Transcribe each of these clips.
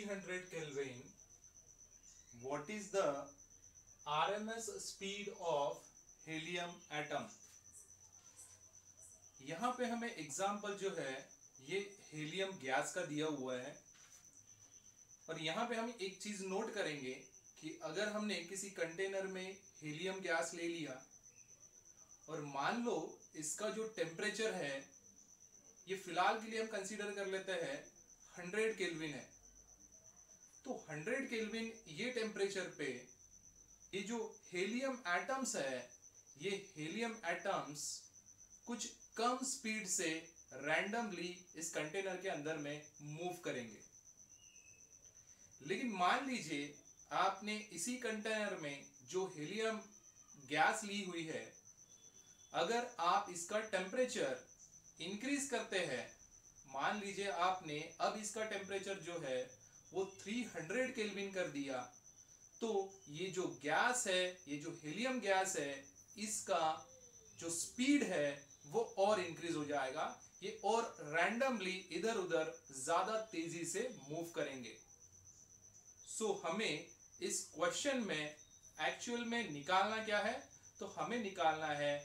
300 Kelvin, what is the RMS speed of helium atom? यहां पे हमें एग्जाम्पल जो है ये हीलियम गैस का दिया हुआ है और यहां पे हम एक चीज नोट करेंगे कि अगर हमने किसी कंटेनर में हीलियम गैस ले लिया और मान लो इसका जो टेम्परेचर है ये फिलहाल के लिए हम कंसीडर कर लेते हैं 100 केल्विन है, तो 100 केल्विन ये टेम्परेचर पे ये जो हीलियम एटम्स है ये हीलियम एटम्स कुछ कम स्पीड से रैंडमली इस कंटेनर के अंदर में मूव करेंगे। लेकिन मान लीजिए आपने इसी कंटेनर में जो हीलियम गैस ली हुई है, अगर आप इसका टेम्परेचर इंक्रीज करते हैं, मान लीजिए आपने अब इसका टेम्परेचर जो है वो 300 केल्विन कर दिया, तो ये जो गैस है, ये जो हीलियम गैस है, इसका जो स्पीड है वो और इंक्रीज हो जाएगा, ये और रैंडमली इधर उधर ज्यादा तेजी से मूव करेंगे। सो हमें इस क्वेश्चन में एक्चुअल में निकालना क्या है, तो हमें निकालना है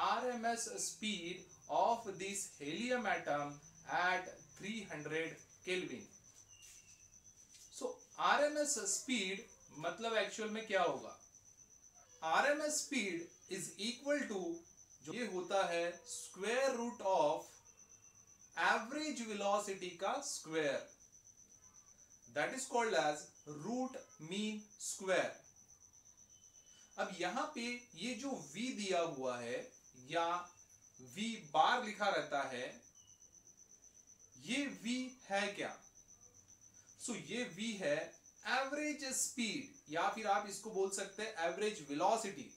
RMS speed of this helium atom at 300 kelvin. So RMS speed मतलब एक्चुअल में क्या होगा? RMS speed is equal to जो ये होता है square root of average velocity का square, that is called as root mean square. अब यहां पे ये जो v दिया हुआ है या v बार लिखा रहता है, ये v है क्या? सो ये v है एवरेज स्पीड या फिर आप इसको बोल सकते हैं एवरेज वेलोसिटी।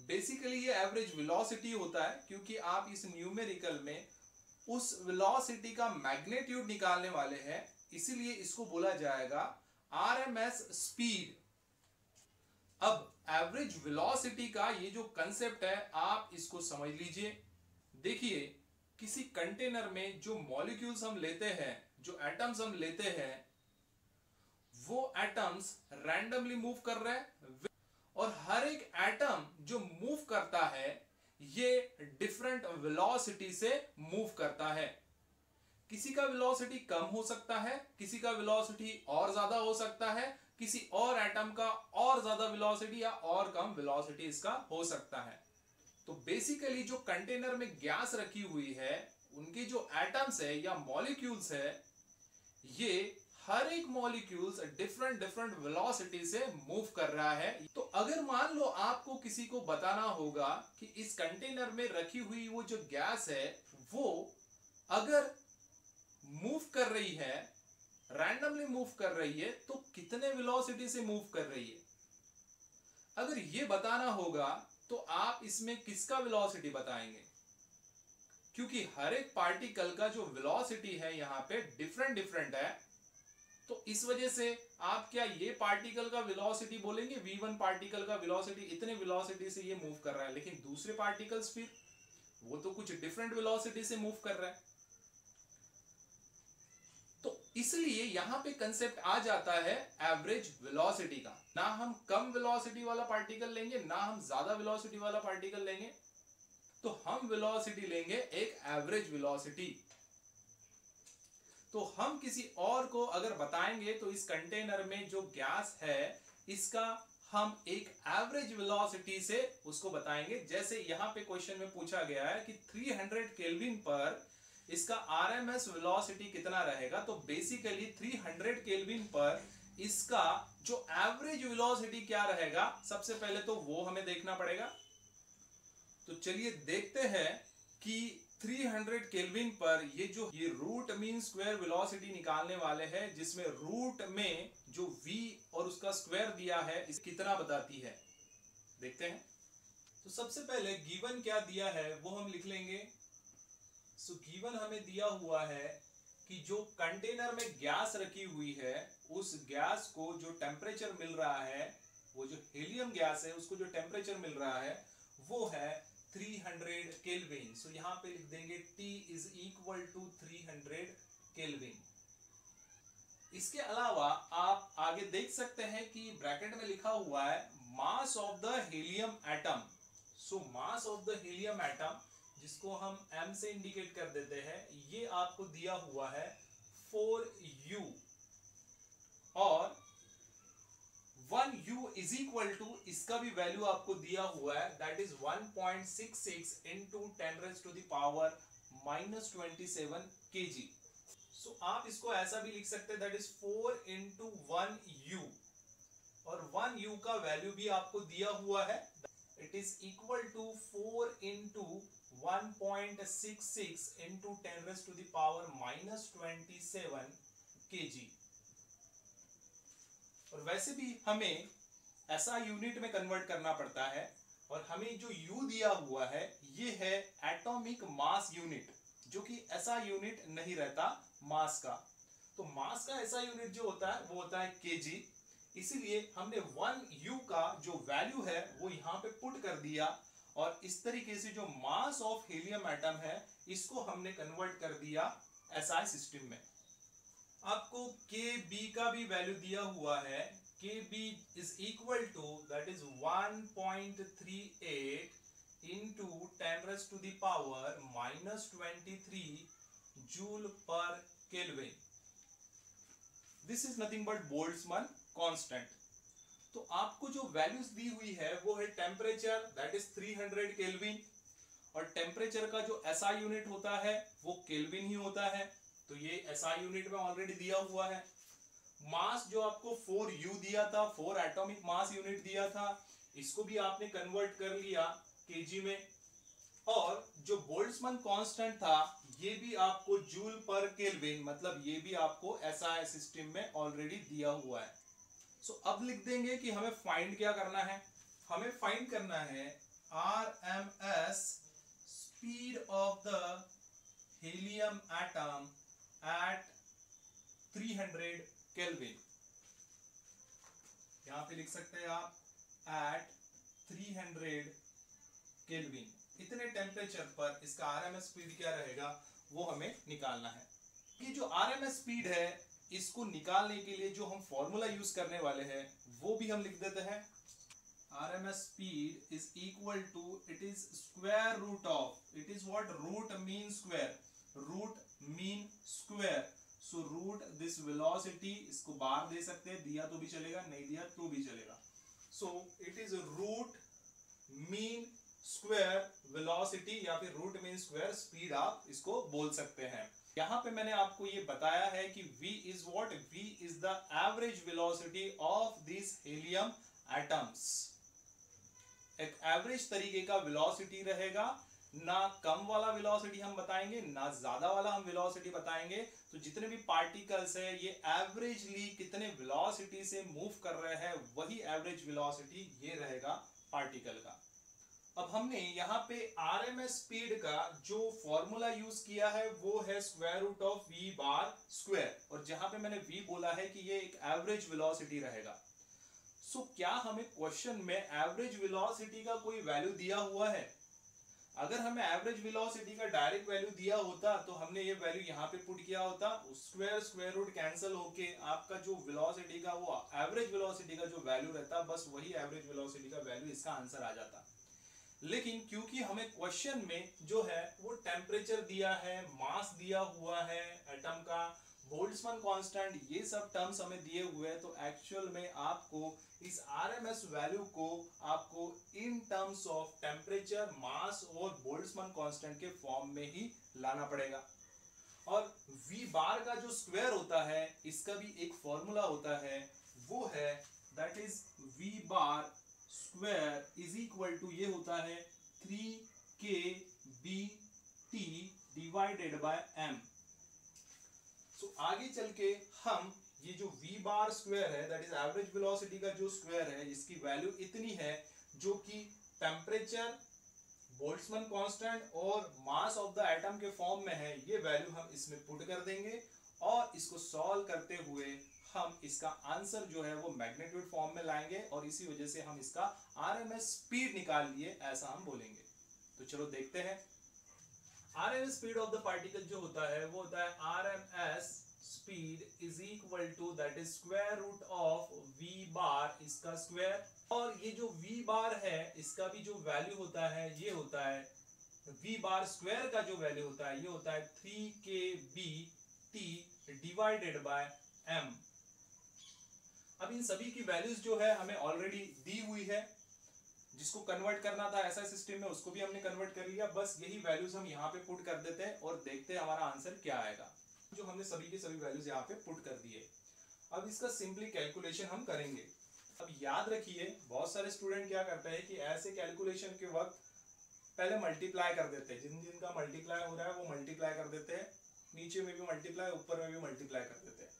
बेसिकली ये एवरेज वेलोसिटी होता है क्योंकि आप इस न्यूमेरिकल में उस वेलोसिटी का मैग्नीट्यूड निकालने वाले हैं, इसीलिए इसको बोला जाएगा RMS स्पीड। अब एवरेज वेलोसिटी का ये जो कंसेप्ट है आप इसको समझ लीजिए। देखिए किसी कंटेनर में जो मॉलिक्यूल्स हम लेते हैं, जो एटम्स हम लेते हैं, वो एटम्स रैंडमली मूव कर रहे हैं और हर एक एटम जो मूव करता है ये डिफरेंट वेलोसिटी से मूव करता है। किसी का वेलोसिटी कम हो सकता है, किसी का वेलोसिटी और ज्यादा हो सकता है, किसी और एटम का और ज्यादा वेलोसिटी या और कम वेलोसिटी इसका हो सकता है। तो बेसिकली जो कंटेनर में गैस रखी हुई है उनके जो एटम्स है या मॉलिक्यूल्स है, ये हर एक मॉलिक्यूल्स डिफरेंट वेलोसिटी से मूव कर रहा है। तो अगर मान लो आपको किसी को बताना होगा कि इस कंटेनर में रखी हुई वो जो गैस है वो अगर मूव कर रही है, रैंडमली मूव कर रही है, तो कितने वेलोसिटी से मूव कर रही है, अगर ये बताना होगा तो आप इसमें किसका वेलोसिटी बताएंगे? क्योंकि हर एक पार्टिकल का जो वेलोसिटी है यहां पे डिफरेंट है, तो इस वजह से आप क्या ये पार्टिकल का वेलोसिटी बोलेंगे, v1 पार्टिकल का वेलोसिटी इतने वेलोसिटी से ये मूव कर रहा है, लेकिन दूसरे पार्टिकल्स फिर वो तो कुछ डिफरेंट वेलोसिटी से मूव कर रहा है। तो इसलिए यहां पे कंसेप्ट आ जाता है एवरेज वेलोसिटी का। ना हम कम वेलोसिटी वाला पार्टिकल लेंगे, ना हम ज्यादा वेलोसिटी वाला पार्टिकल लेंगे, तो हम वेलोसिटी लेंगे एक एवरेज वेलोसिटी। तो हम किसी और को अगर बताएंगे तो इस कंटेनर में जो गैस है इसका हम एक एवरेज वेलोसिटी से उसको बताएंगे। जैसे यहां पे क्वेश्चन में पूछा गया है कि 300 केल्विन पर इसका RMS वेलोसिटी कितना रहेगा, तो बेसिकली 300 केल्विन पर इसका जो एवरेज वेलोसिटी क्या रहेगा, सबसे पहले तो वो हमें देखना पड़ेगा। तो चलिए देखते हैं कि 300 केल्विन पर ये रूट मीन स्क्वायर वेलोसिटी निकालने वाले हैं, जिसमें रूट में जो v और उसका स्क्वायर दिया है इस कितना बताती है, देखते हैं। तो सबसे पहले गिवन क्या दिया है वो हम लिख लेंगे। सो गिवन हमें दिया हुआ है कि जो कंटेनर में गैस रखी हुई है उस गैस को जो टेम्परेचर मिल रहा है, वो जो हीलियम गैस है उसको जो टेम्परेचर मिल रहा है वो है 300 केल्विन। सो यहां पे लिख देंगे T is equal to 300 kelvin. इसके अलावा आप आगे देख सकते हैं कि ब्रैकेट में लिखा हुआ है mass of the helium atom. So mass of the helium atom, जिसको हम m से इंडिकेट कर देते हैं, ये आपको दिया हुआ है 4u, और 1u इज इक्वल टू, इसका भी वैल्यू आपको दिया हुआ है, दैट इज 1.66 इंटू 10⁻⁻27 kg। सो आप इसको ऐसा भी लिख सकते हैं, दैट इज 4 इंटू 1u, और 1u का वैल्यू भी आपको दिया हुआ है, it is equal to 4 into 1.66 into 10⁻⁻27 kg। और वैसे भी हमें ऐसा यूनिट में कन्वर्ट करना पड़ता है, और हमें जो U दिया हुआ है ये है एटॉमिक मास यूनिट, जो कि ऐसा यूनिट नहीं रहता मास का। तो मास का ऐसा यूनिट जो होता है वो होता है केजी। इसीलिए हमने 1U का जो वैल्यू है वो यहाँ पे पुट कर दिया, और इस तरीके से जो मास ऑफ हीलियम एटम है इसको हमने कन्वर्ट कर दिया एसआई सिस्टम में। आपको Kb का भी वैल्यू दिया हुआ है, Kb is equal to, that is 1.38 into 10⁻⁻23 joule per kelvin. This is nothing but Boltzmann constant. तो आपको जो वैल्यूज दी हुई है वो है टेम्परेचर, दैट इज 300 केल्विन, और टेम्परेचर का जो एसआई यूनिट होता है वो केल्विन ही होता है, तो ये एसआई यूनिट में ऑलरेडी दिया हुआ है। मास जो आपको 4u दिया था, 4 एटॉमिक मास यूनिट दिया था, इसको भी आपने कन्वर्ट कर लिया केजी में, और जो बोल्ट्जमैन कांस्टेंट था ये भी आपको जूल पर केल्विन, मतलब ये भी आपको एसआई सिस्टम में ऑलरेडी दिया हुआ है। सो अब लिख देंगे कि हमें फाइंड क्या करना है। हमें फाइंड करना है RMS speed of the helium atom at 300 kelvin. यहां पे लिख सकते हैं आप at 300 केल्विन। इतने टेम्परेचर पर इसका आरएमएस स्पीड क्या रहेगा वो हमें निकालना है। ये जो आरएमएस स्पीड है इसको निकालने के लिए जो हम फॉर्मूला यूज करने वाले हैं वो भी हम लिख देते हैं। RMS speed is equal to, it is square root of, it is what, root mean square, root mean square, so root this velocity, इसको बार दे सकते हैं, दिया तो भी चलेगा, नहीं दिया तो भी चलेगा, so it is root mean square velocity या फिर root mean square speed आप इसको बोल सकते हैं। यहाँ पे मैंने आपको ये बताया है कि v is what, v is the average velocity of these helium atoms। एक एवरेज तरीके का वेलोसिटी रहेगा, ना कम वाला वेलोसिटी हम बताएंगे ना ज्यादा वाला हम वेलोसिटी बताएंगे। तो जितने भी पार्टिकल्स है ये एवरेजली कितने वेलोसिटी से मूव कर रहे हैं वही एवरेज वेलोसिटी ये रहेगा पार्टिकल का। अब हमने यहाँ पे आरएमएस स्पीड का जो फॉर्मूला यूज किया है वो है square root of v bar square, और जहां पे मैंने v बोला है कि ये एक एवरेज वेलोसिटी रहेगा। सो क्या हमें क्वेश्चन में एवरेज वेलोसिटी का कोई वैल्यू दिया हुआ है? अगर हमें एवरेज वेलोसिटी का डायरेक्ट वैल्यू दिया होता तो हमने ये वैल्यू यहाँ पे पुट किया होता, स्क्वायर रूट कैंसिल होके आपका जो वेलोसिटी का वो एवरेज वेलोसिटी का जो वैल्यू रहता बस वही एवरेज वेलोसिटी का वैल्यू इसका आंसर आ जाता। लेकिन क्योंकि हमें क्वेश्चन में जो है वो टेम्परेचर दिया है, मास दिया हुआ है एटम का, बोल्ट्जमैन कांस्टेंट, ये सब टर्म्स हमें दिए हुए हैं, तो एक्चुअल में आपको इस आरएमएस वैल्यू को आपको इन टर्म्स ऑफ टेम्परेचर, मास और बोल्ट्जमैन कांस्टेंट के फॉर्म में ही लाना पड़ेगा। और v बार का जो स्क्वायर होता है इसका भी एक फॉर्मूला होता है, वो है that is v bar square is equal to, ये होता है 3kBT डिवाइडेड बाय m। सो आगे चल के हम ये जो v बार स्क्वायर है दैट इज एवरेज वेलोसिटी का जो स्क्वायर है इसकी वैल्यू इतनी है जो कि टेम्परेचर, बोल्ट्जमैन कांस्टेंट और मास ऑफ द एटम के फॉर्म में है, ये वैल्यू हम इसमें पुट कर देंगे और इसको सॉल्व करते हुए हम इसका आंसर जो है वो मैग्नीट्यूड फॉर्म में लाएंगे और इसी वजह से हम इसका आरएमएस स्पीड निकाल लिए ऐसा हम बोलेंगे। तो चलो देखते हैं। RMS speed of the particle जो होता है वो होता है RMS speed is equal to that is square root of v bar इसका स्क्वायर, और ये जो v बार है इसका भी जो वैल्यू होता है ये होता है v बार स्क्वायर का जो वैल्यू होता है ये होता है 3kBt डिवाइडेड बाय m। अब इन सभी की वैल्यूज जो है हमें ऑलरेडी दी हुई है, जिसको कन्वर्ट करना था ऐसा सिस्टम में उसको भी हमने कन्वर्ट कर लिया, बस यही वैल्यूज हम यहाँ पे पुट कर देते हैं और देखते हैं हमारा आंसर क्या आएगा, जो हमने सभी के सभी वैल्यूज यहाँ पे पुट कर दिए। अब इसका सिंपली कैलकुलेशन हम करेंगे। अब याद रखिए बहुत सारे स्टूडेंट क्या करते हैं कि ऐसे कैलकुलेशन के वक्त पहले मल्टीप्लाई कर देते हैं, जिन जिनका मल्टीप्लाई हो रहा है वो मल्टीप्लाई कर देते हैं, नीचे में भी मल्टीप्लाई ऊपर में भी मल्टीप्लाई कर देते हैं।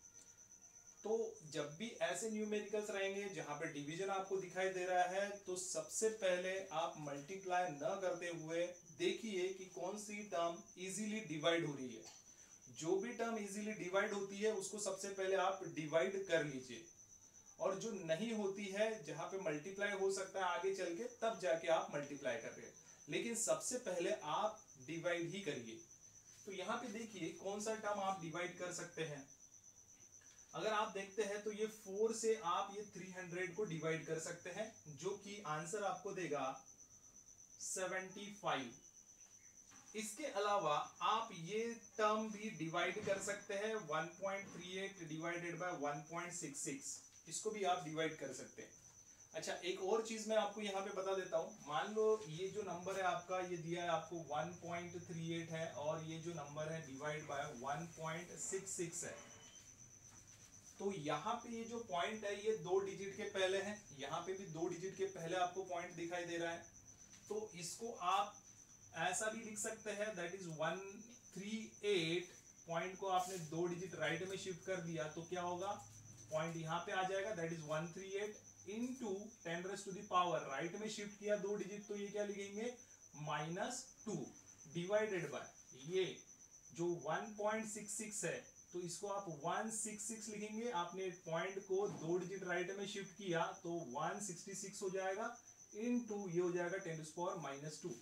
तो जब भी ऐसे न्यूमेरिकल्स रहेंगे जहां पे डिवीजन आपको दिखाई दे रहा है तो सबसे पहले आप मल्टीप्लाई न करते हुए देखिए कि कौन सी टर्म इजीली डिवाइड हो रही है। जो भी टर्म इजीली डिवाइड होती है उसको सबसे पहले आप डिवाइड कर लीजिए, और जो नहीं होती है जहां पे मल्टीप्लाई हो सकता है आगे चल के तब जाके आप मल्टीप्लाई कर रहे हैं, लेकिन सबसे पहले आप डिवाइड ही करिए। तो यहाँ पे देखिए कौन सा टर्म आप डिवाइड कर सकते हैं। अगर आप देखते हैं तो ये 4 से आप ये 300 को डिवाइड कर सकते हैं, जो कि आंसर आपको देगा 75। इसके अलावा आप ये टर्म भी डिवाइड कर सकते हैं 1.38 डिवाइडेड बाय 1.66, इसको भी आप डिवाइड कर सकते हैं। अच्छा, एक और चीज मैं आपको यहाँ पे बता देता हूँ। मान लो ये जो नंबर है आपका ये दिया है आपको 1.38 है, और ये जो नंबर है डिवाइड बाय 1.66 है। तो यहाँ पे ये जो पॉइंट है ये 2 डिजिट के पहले है, यहाँ पे भी 2 डिजिट के पहले आपको पॉइंट दिखाई दे रहा है। तो इसको आप ऐसा भी लिख सकते हैं दैट इज 138 पॉइंट को आपने 2 डिजिट राइट में शिफ्ट कर दिया तो क्या होगा, पॉइंट यहाँ पे आ जाएगा that is 138 into 10 raise to the power right में शिफ्ट किया 2 डिजिट, तो ये क्या लिखेंगे -2 डिवाइडेड बाय ये जो 1.66 है तो इसको आप 166 लिखेंगे। आपने पॉइंट को 2 डिजिट राइट में शिफ्ट किया तो 166 हो जाएगा, इनटू ये हो जाएगा 10⁻²।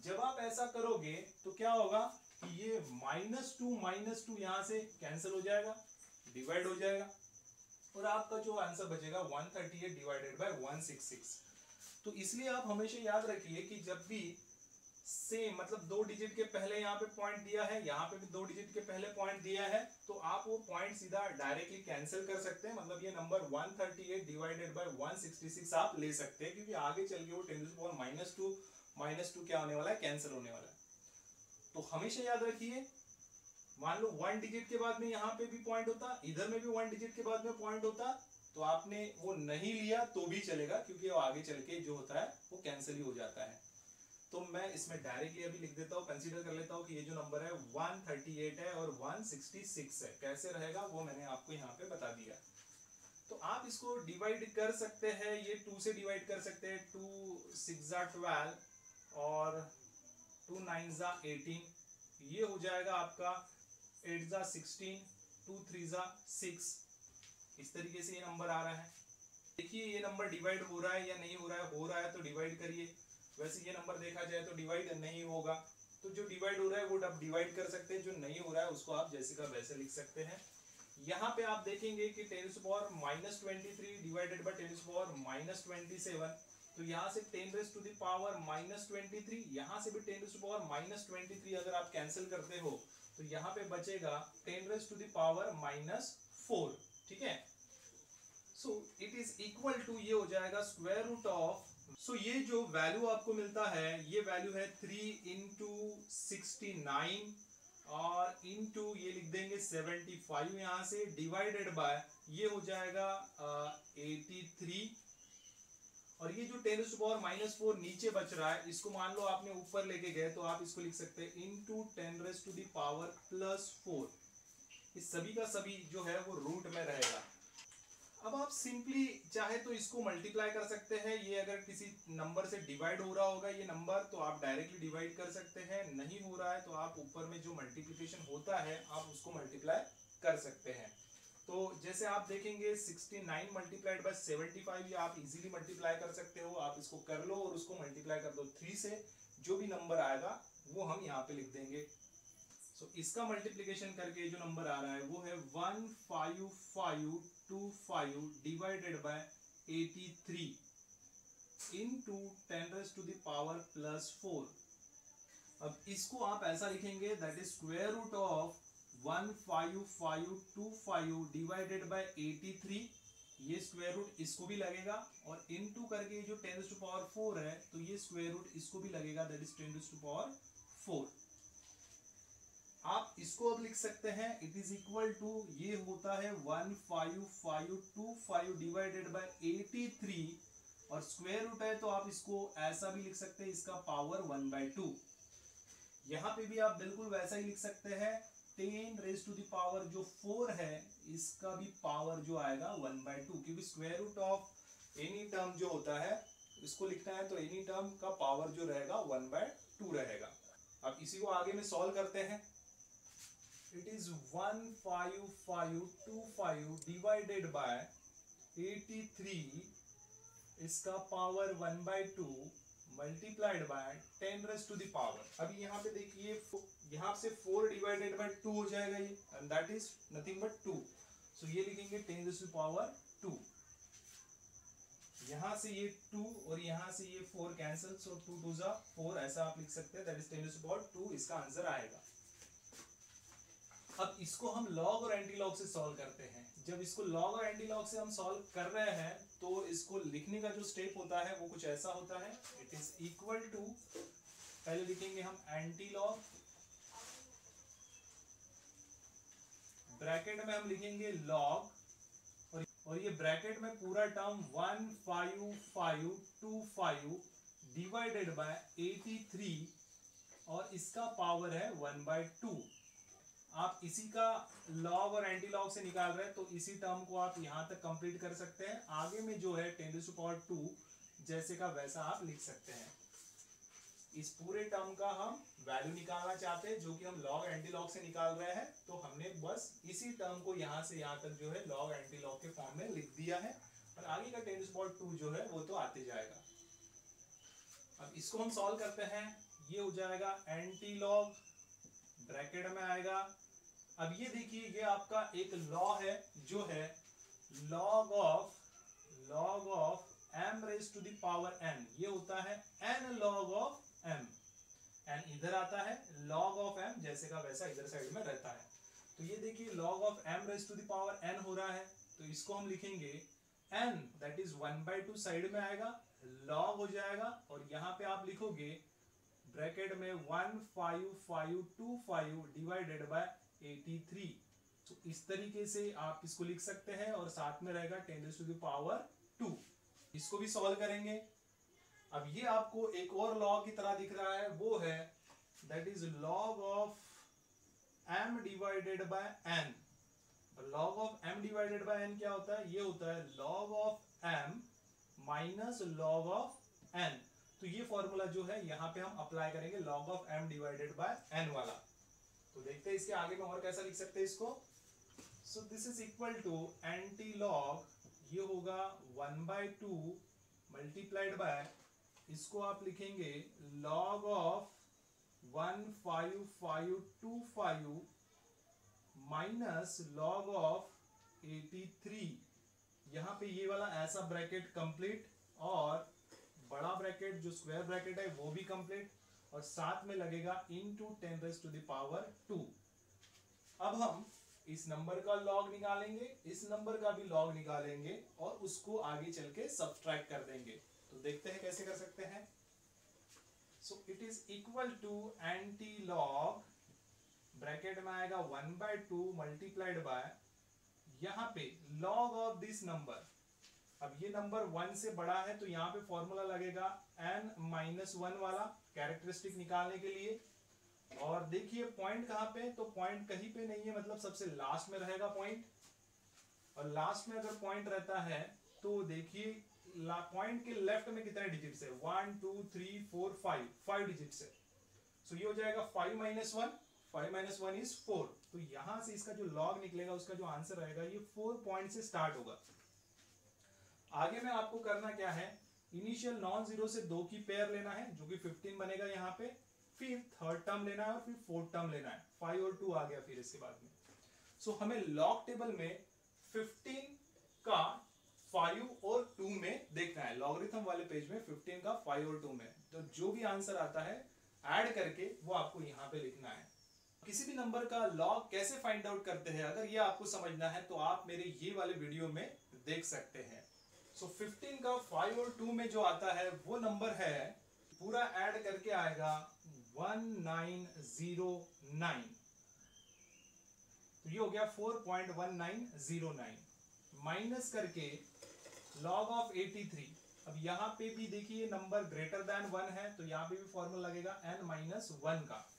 जब आप ऐसा करोगे तो क्या होगा कि ये -2 यहां से कैंसिल हो जाएगा, डिवाइड हो जाएगा, और आपका जो आंसर बचेगा 138 डिवाइडेड बाय 166। तो इसलिए आप हमेशा याद रखिए कि जब भी सेम मतलब 2 डिजिट के पहले यहाँ पे पॉइंट दिया है, यहाँ पे भी 2 डिजिट के पहले पॉइंट दिया है, तो आप वो पॉइंट सीधा डायरेक्टली कैंसिल कर सकते हैं। मतलब ये नंबर 138 डिवाइडेड बाय 166 आप ले सकते हैं, क्योंकि आगे चल के वो 10⁻² क्या होने वाला है, कैंसिल होने वाला है। तो हमेशा याद रखिए, मान लो 1 डिजिट के बाद में यहाँ पे भी पॉइंट होता, इधर में भी 1 डिजिट के बाद में पॉइंट होता, तो आपने वो नहीं लिया तो भी चलेगा, क्योंकि वो आगे चल के जो होता है वो कैंसिल ही हो जाता है। तो मैं इसमें डायरेक्टली अभी लिख देता हूँ, कंसीडर कर लेता हूँ कि ये जो नंबर है 138 है और 166 है। कैसे रहेगा वो मैंने आपको यहाँ पे बता दिया। तो आप इसको डिवाइड कर सकते हैं, ये 2 से डिवाइड कर सकते हैं, 2 6 12 और 2 9 18, ये हो जाएगा आपका 8 16, 2 3 6। इस तरीके से ये नंबर आ रहा है। देखिए ये नंबर डिवाइड हो रहा है या नहीं हो रहा है तो डिवाइड करिए। वैसे ये नंबर देखा जाए तो डिवाइड नहीं होगा, तो जो डिवाइड हो रहा है वो आप डिवाइड कर सकते हैं, जो नहीं हो रहा है उसको आप जैसे का वैसे लिख सकते हैं। यहाँ पे आप देखेंगे कि 10⁻23 डिवाइडेड बाय 10⁻27, तो यहाँ से 10⁻23, यहाँ से भी 10⁻23 अगर आप कैंसिल करते हो तो यहाँ पे बचेगा 10⁻⁻4। ठीक है, so it is equal to, ये हो जाएगा स्क्वायर रूट ऑफ, सो ये जो वैल्यू आपको मिलता है ये वैल्यू है 3 इंटू 69 और इंटू ये लिख देंगे 75 यहाँ से, डिवाइडेड बाय ये हो जाएगा 83, और ये जो 10⁻⁻4 नीचे बच रहा है इसको मान लो आपने ऊपर लेके गए तो आप इसको लिख सकते हैं इंटू 10⁻⁻4। इस सभी का सभी जो है वो रूट में रहेगा। अब आप सिंपली चाहे तो इसको मल्टीप्लाई कर सकते हैं, ये अगर किसी नंबर से डिवाइड हो रहा होगा ये नंबर तो आप डायरेक्टली डिवाइड कर सकते हैं, नहीं हो रहा है तो आप ऊपर में जो मल्टीप्लिकेशन होता है आप उसको मल्टीप्लाई कर सकते हैं। तो जैसे आप देखेंगे 69 मल्टीप्लाइड बाय 75 ये आप इजीली मल्टीप्लाई कर सकते हो। आप इसको कर लो और उसको मल्टीप्लाई कर दो 3 से, जो भी नंबर आएगा वो हम यहाँ पे लिख देंगे। सो इसका मल्टीप्लीकेशन करके जो नंबर आ रहा है वो है 15525 डिवाइडेड बाय 83 इनटू 10⁻⁴। अब इसको आप ऐसा लिखेंगे, that is square root of 15525 divided by 83। ये स्क्वायर रूट इसको भी लगेगा और इनटू करके जो 10⁻⁴ है तो ये स्क्वायर रूट इसको भी लगेगा, दैट इज 10⁻⁴। आप इसको अब लिख सकते हैं, इट इज इक्वल टू, ये होता है 15525 डिवाइडेड बाय 83 और स्क्वायर रूट है तो आप इसको ऐसा भी लिख सकते हैं, इसका पावर 1/2। यहां पे भी आप बिल्कुल वैसा ही लिख सकते हैं, 10⁻⁴ जो 4 है इसका भी पावर जो आएगा 1/2, क्योंकि square root of any term जो होता है इसको लिखना है तो एनी टर्म का पावर जो रहेगा 1/2 रहेगा। अब इसी को आगे में सॉल्व करते हैं। इट इज 15525 डिवाइडेड बाय 83, इसका पावर 1/2 मल्टीप्लाइड बाय 10⁻⁴। अभी यहाँ पे देखिए, यहाँ से 4 डिवाइडेड बाय 2 हो जाएगा ये, and that is nothing but 2। सो ये लिखेंगे 10⁻²। यहाँ से ये 2 और यहाँ से ये 4 कैंसिल, सो 2 2 जा 4, ऐसा आप लिख सकते हैं, दैट इज 10⁻²। इसका आंसर आएगा। अब इसको हम लॉग और एंटी लॉग से सॉल्व करते हैं। जब इसको लॉग और एंटी लॉग से हम सॉल्व कर रहे हैं तो इसको लिखने का जो स्टेप होता है वो कुछ ऐसा होता है, इट इज इक्वल टू, पहले लिखेंगे हम एंटी लॉग, ब्रैकेट में हम लिखेंगे लॉग, और ये ब्रैकेट में पूरा टर्म 15525 डिवाइडेड बाय 83 और इसका पावर है 1/2। आप इसी का लॉग और एंटी लॉग से निकाल रहे हैं तो इसी टर्म को आप यहां तक कंप्लीट कर सकते हैं। आगे में जो है 10⁻² जैसे का वैसा आप लिख सकते हैं। इस पूरे टर्म का हम वैल्यू निकालना चाहते हैं जो कि हम लॉग एंटी लॉग से निकाल रहे हैं, तो हमने बस इसी टर्म को यहां से यहां तक जो है लॉग एंटी लॉग के फॉर्म में लिख दिया है और आगे का 10⁻² जो है वो तो आते जाएगा। अब इसको हम सॉल्व करते हैं। ये हो जाएगा एंटी लॉग, ब्रैकेट में आएगा। अब ये देखिए, ये आपका एक लॉ है जो है log ऑफ m⁻n, ये होता है n log of m, n इधर आता है, log ऑफ m जैसे का वैसा इधर साइड में रहता है। तो ये देखिए log ऑफ m⁻n हो रहा है, तो इसको हम लिखेंगे n, दैट इज 1/2 साइड में आएगा, log हो जाएगा और यहाँ पे आप लिखोगे ब्रैकेट में 15525 डिवाइडेड बाय 83। तो इस तरीके से आप इसको लिख सकते हैं और साथ में रहेगा 10⁻²। इसको भी सॉल्व करेंगे। अब ये आपको एक और लॉ की तरह दिख रहा है, वो है that is log of m divided by n। log of m divided by n क्या होता है? ये होता है log of m minus log of n। तो ये फॉर्मूला जो है यहाँ पे हम अप्लाई करेंगे log of m divided by n वाला। तो देखते हैं इसके आगे में और कैसा लिख सकते हैं इसको। So this is equal to anti log, ये होगा 1/2 मल्टीप्लाइड बाय, इसको आप लिखेंगे log of 15525 minus log of 83। यहाँ पे ये वाला ऐसा ब्रैकेट कंप्लीट और बड़ा ब्रैकेट जो स्क्वायर ब्रैकेट है वो भी कंप्लीट और साथ में लगेगा इनटू 10⁻²। अब हम इस नंबर का लॉग निकालेंगे, इस नंबर का भी लॉग निकालेंगे और उसको आगे चल के सब्ट्रैक्ट कर देंगे। तो देखते हैं कैसे कर सकते हैं। So it is equal to anti log, bracket में आएगा 1/2 मल्टीप्लाइड बाय, यहाँ पे लॉग ऑफ दिस नंबर। अब ये नंबर 1 से बड़ा है तो यहाँ पे फॉर्मूला लगेगा n-1 वाला कैरेक्टरिस्टिक निकालने के लिए। और देखिए पॉइंट कहाँ पे, तो पॉइंट कहीं पे नहीं है, मतलब सबसे लास्ट में रहेगा पॉइंट। और लास्ट में अगर पॉइंट रहता है तो देखिए पॉइंट के लेफ्ट में कितने डिजिट है, 1 2 3 4 5 डिजिट है। सो ये हो जाएगा 5 - 1, 5 - 1 इज 4। तो यहां से इसका जो लॉग निकलेगा उसका जो आंसर रहेगा ये 4 पॉइंट से स्टार्ट होगा। आगे में आपको करना क्या है, इनिशियल नॉन जीरो से 2 की पेयर लेना है जो कि 15 बनेगा यहाँ पे। फिर थर्ड टर्म लेना है और फिर फोर्थ टर्म लेना है, 5 और 2 आ गया फिर इसके बाद में। सो हमें लॉग टेबल में 15 का 5 और 2 में देखना है, लॉगरिथम वाले पेज में 15 का 5 और 2 में। तो जो भी आंसर आता है ऐड करके वो आपको यहाँ पे लिखना है। किसी भी नंबर का लॉग कैसे फाइंड आउट करते हैं, अगर ये आपको समझना है तो आप मेरे ये वाले वीडियो में देख सकते हैं। सो 15 का 5 और 2 में जो आता है वो नंबर है, पूरा ऐड करके आएगा 1909। तो ये हो गया 4.1909 माइनस करके लॉग ऑफ 83। अब यहां पे भी देखिए नंबर ग्रेटर देन 1 है तो यहां पे भी फॉर्मूला लगेगा n-1 का।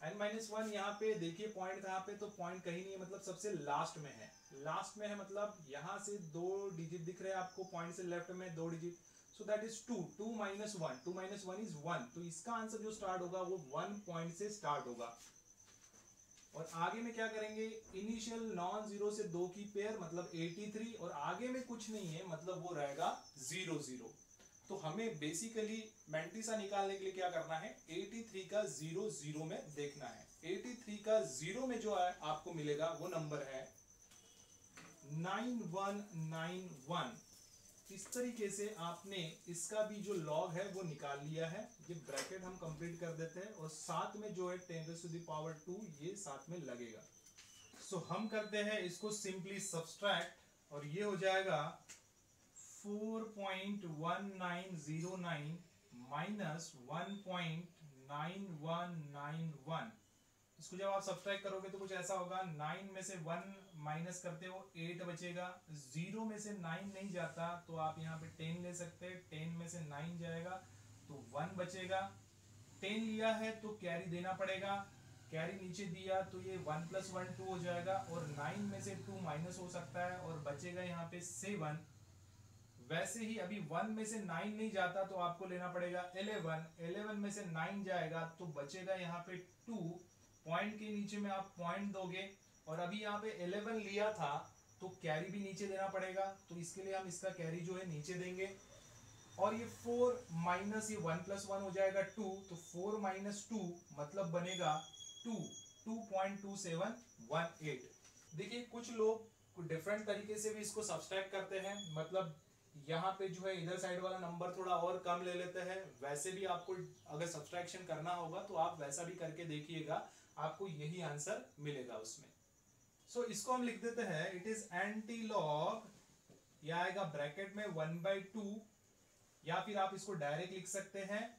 n-1 यहां पे देखिए पॉइंट कहां पे, तो पॉइंट कहीं नहीं है, मतलब सबसे लास्ट में है। लास्ट में है मतलब यहां से 2 डिजिट दिख रहे हैं आपको, पॉइंट से लेफ्ट में 2 digit, so that is 2 2 minus 1, 2 minus 1 is 1। तो इसका आंसर जो स्टार्ट होगा वो 1 पॉइंट से स्टार्ट होगा। और आगे में क्या करेंगे, इनिशियल नॉन जीरो से 2 की पेयर मतलब 83, और आगे में कुछ नहीं है मतलब वो रहेगा 0 0। तो हमें बेसिकली मैंटिसा निकालने के लिए क्या करना है, 83 का 0 0 में देखना है। 83 का 0 में जो है आपको मिलेगा वो नंबर है 9191। इस तरीके से आपने इसका भी जो लॉग है वो निकाल लिया है। ये ब्रैकेट हम कंप्लीट कर देते हैं और साथ में जो है 10⁻², ये साथ में लगेगा। सो हम करते हैं इसको सिंपली सब्सट्रैक्ट और ये हो जाएगा 4.1909 माइनस 1.9191। इसको जब आप सब्सट्रैक्ट करोगे तो कुछ ऐसा होगा, 9 में से 1 माइनस करते हो 8 बचेगा, 0 में से 9 नहीं जाता तो आप यहाँ पे 10 ले सकते हैं, 10 में से 9 जाएगा तो 1 बचेगा। 10 लिया है तो कैरी देना पड़ेगा, कैरी नीचे दिया तो ये 1 + 1 2 हो जाएगा, और 9 में से 2 माइनस हो सकता है और बचेगा यहाँ पे 7। वैसे ही अभी 1 में से 9 नहीं जाता तो आपको लेना पड़ेगा 11, 11 में से 9 जाएगा तो बचेगा यहाँ पे 2, पॉइंट के नीचे में आप पॉइंट दोगे, और अभी यहाँ पे 11 लिया था तो कैरी भी नीचे देना पड़ेगा, तो इसके लिए हम इसका कैरी जो है नीचे देंगे। और ये 4 माइनस ये 1 + 1 हो जाएगा 2, तो 4 माइनस 2 मतलब बनेगा 2, 2.2718। देखिए कुछ लोग डिफरेंट तरीके से भी इसको सब्सट्रैक्ट करते हैं, मतलब यहाँ पे जो है इधर साइड वाला नंबर थोड़ा और कम ले लेते हैं। वैसे भी आपको अगर सब्सट्रैक्शन करना होगा तो आप वैसा भी करके देखिएगा, आपको यही आंसर मिलेगा उसमें। सो इसको हम लिख देते हैं, इट इज एंटी लॉग, यह आएगा ब्रैकेट में 1/2, या फिर आप इसको डायरेक्ट लिख सकते हैं।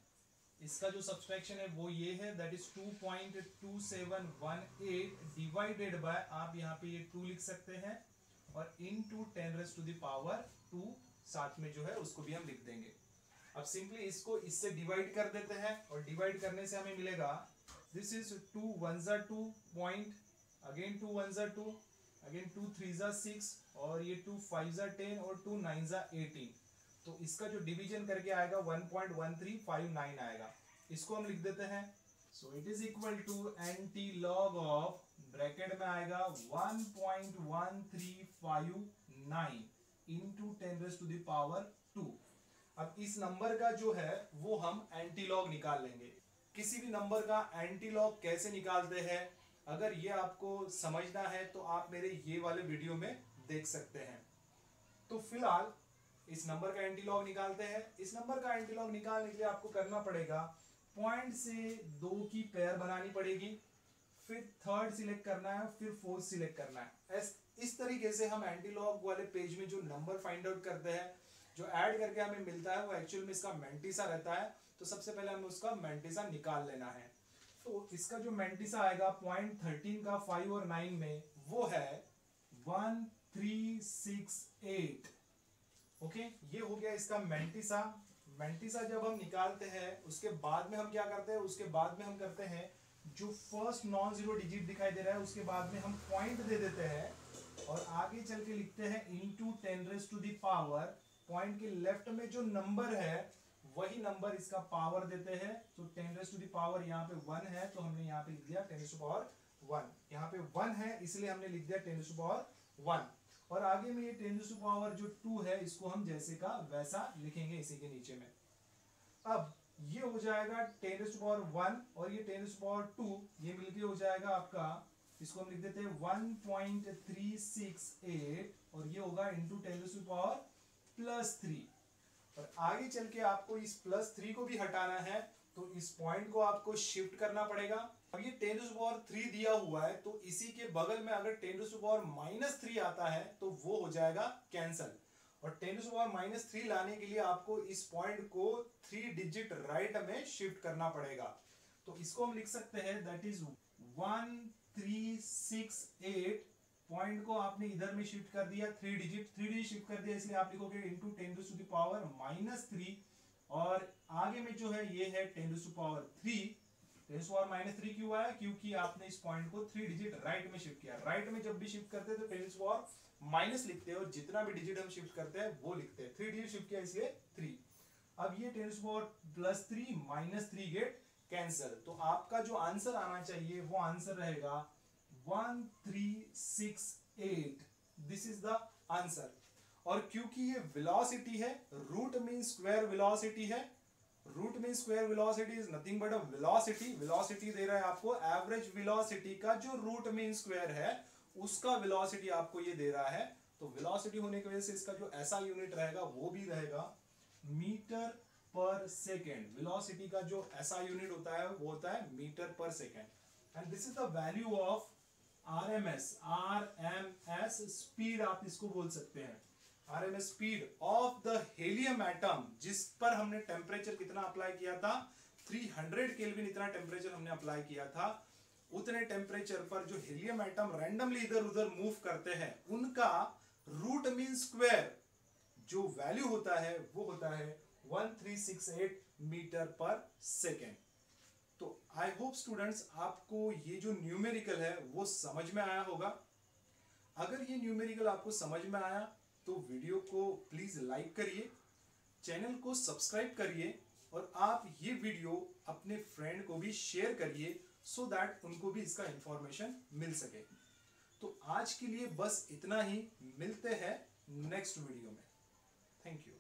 इसका जो सब्सट्रैक्शन है वो ये है, दैट इज 2.2718 डिवाइडेड बाय, आप यहाँ पे ये 2 लिख सकते हैं, और इनटू 10⁻², साथ में जो है उसको भी हम लिख देंगे। अब सिंपली इसको इससे डिवाइड कर देते हैं, और डिवाइड करने से हमें मिलेगा, this is 2 1 * 2 point, again 2 1 * 2, again 2 3 * 6, और ये 2 5 * 10 और 2 9 * 18। तो इसका जो डिवीजन करके आएगा 1.1359 आएगा। इसको हम लिख देते हैं, so it is equal to anti log of, bracket में आएगा 1.1359 इंटू 10⁻²। अब इस नंबर का जो है वो हम एंटी लॉग निकाल लेंगे। किसी भी नंबर का एंटी लॉग कैसे निकालते हैं, अगर ये आपको समझना है तो आप मेरे ये वाले वीडियो में देख सकते हैं। तो फिलहाल इस नंबर का एंटी लॉग निकालते हैं। इस नंबर का एंटी लॉग निकालने के लिए आपको करना पड़ेगा, पॉइंट से 2 की पेयर बनानी पड़ेगी, फिर थर्ड सिलेक्ट करना है, फिर फोर्थ सिलेक्ट करना है। इस तरीके से हम एंटी लॉग वाले पेज में जो नंबर फाइंड आउट करते हैं, जो ऐड करके हमें मिलता है वो एक्चुअल में इसका मैंटिसा रहता है। तो सबसे पहले हमें उसका मैंटिसा निकाल लेना है। तो इसका जो मैंटिसा आएगा पॉइंट 13 का 5 और 9 में, वो है 1368। ओके, ये हो गया इसका मैंटिसा। मैंटिसा जब हम निकालते हैं उसके बाद में हम क्या करते हैं, उसके बाद में हम करते हैं जो फर्स्ट नॉन जीरो डिजिट दिखाई दे रहा है उसके बाद में हम पॉइंट दे देते हैं, और आगे चल के लिखते हैं इनटू 10⁻²। पॉइंट के लेफ्ट में जो नंबर है वही नंबर इसका पावर देते हैं। तो 10⁻, यहाँ पे 1 है तो हमने यहाँ पे लिख दिया 10⁻1। यहाँ पे 1 है इसलिए हमने लिख दिया 10⁻1, और आगे में ये 10⁻² जो 2 है इसको हम जैसे का वैसा लिखेंगे इसी के नीचे में। अब ये हो जाएगा 10⁻1 और ये 10⁻2, ये मिलके हो जाएगा आपका, इसको हम लिख देते हैं 1.368 और ये होगा इंटू 10⁻+3। और आगे चल के आपको इस +3 को भी हटाना है, तो इस पॉइंट को आपको शिफ्ट करना पड़ेगा। अब ये 10⁻3 दिया हुआ है, तो इसी के बगल में अगर 10⁻³ आता है तो वो हो जाएगा कैंसल। और 10⁻³ लाने के लिए आपको इस पॉइंट को 3 डिजिट राइट में शिफ्ट करना पड़ेगा। तो इसको हम लिख सकते हैं दैट इज 1368। पॉइंट को आपने इधर में शिफ्ट कर दिया, 3 डिजिट शिफ्ट कर दिया, इसलिए आप लिखोगे इंटू 10⁻³ और आगे में जो है ये है 10⁻3। 10⁻³ क्यों आया? क्योंकि आपने इस पॉइंट को 3 डिजिट राइट में शिफ्ट किया। राइट में जब भी शिफ्ट करते हैं तो 10⁻- लिखते हैं और जितना भी डिजिट हम शिफ्ट करते हैं वो लिखते हैं। 3 डिजिट शिफ्ट किया इसलिए 3। अब ये 10⁻+3 -3 गेट कैंसल। तो आपका जो आंसर आना चाहिए वो आंसर रहेगा 1368। This is the answer. और क्योंकि ये वेलोसिटी है, रूट मीन स्क्वायर वेलोसिटी है, root mean square velocity is nothing but a velocity. Velocity दे रहा है आपको, एवरेज वेलोसिटी का जो रूट मीन स्क्वायर है उसका वेलोसिटी आपको ये दे रहा है। तो वेलोसिटी होने की वजह से इसका जो ऐसा यूनिट रहेगा वो भी रहेगा मीटर पर सेकेंड। वेलोसिटी का जो ऐसा यूनिट होता है वो होता है मीटर पर second. And this is the value of RMS. Speed आप इसको बोल सकते हैं, RMS speed of the helium atom, जिस पर हमने टेम्परेचर कितना अप्लाई किया था, 300 केल्विन इतना टेम्परेचर हमने अप्लाई किया था। उतने टेम्परेचर पर जो हीलियम एटम रैंडमली इधर उधर मूव करते हैं उनका रूट मीन स्क्वायर जो वैल्यू होता है वो होता है 1368 मीटर पर सेकेंड। तो आई होप स्टूडेंट्स आपको ये जो न्यूमेरिकल है वो समझ में आया होगा। अगर ये न्यूमेरिकल आपको समझ में आया तो वीडियो को प्लीज लाइक करिए, चैनल को सब्सक्राइब करिए और आप ये वीडियो अपने फ्रेंड को भी शेयर करिए सो दैट उनको भी इसका इंफॉर्मेशन मिल सके। तो आज के लिए बस इतना ही, मिलते हैं नेक्स्ट वीडियो में। Thank you.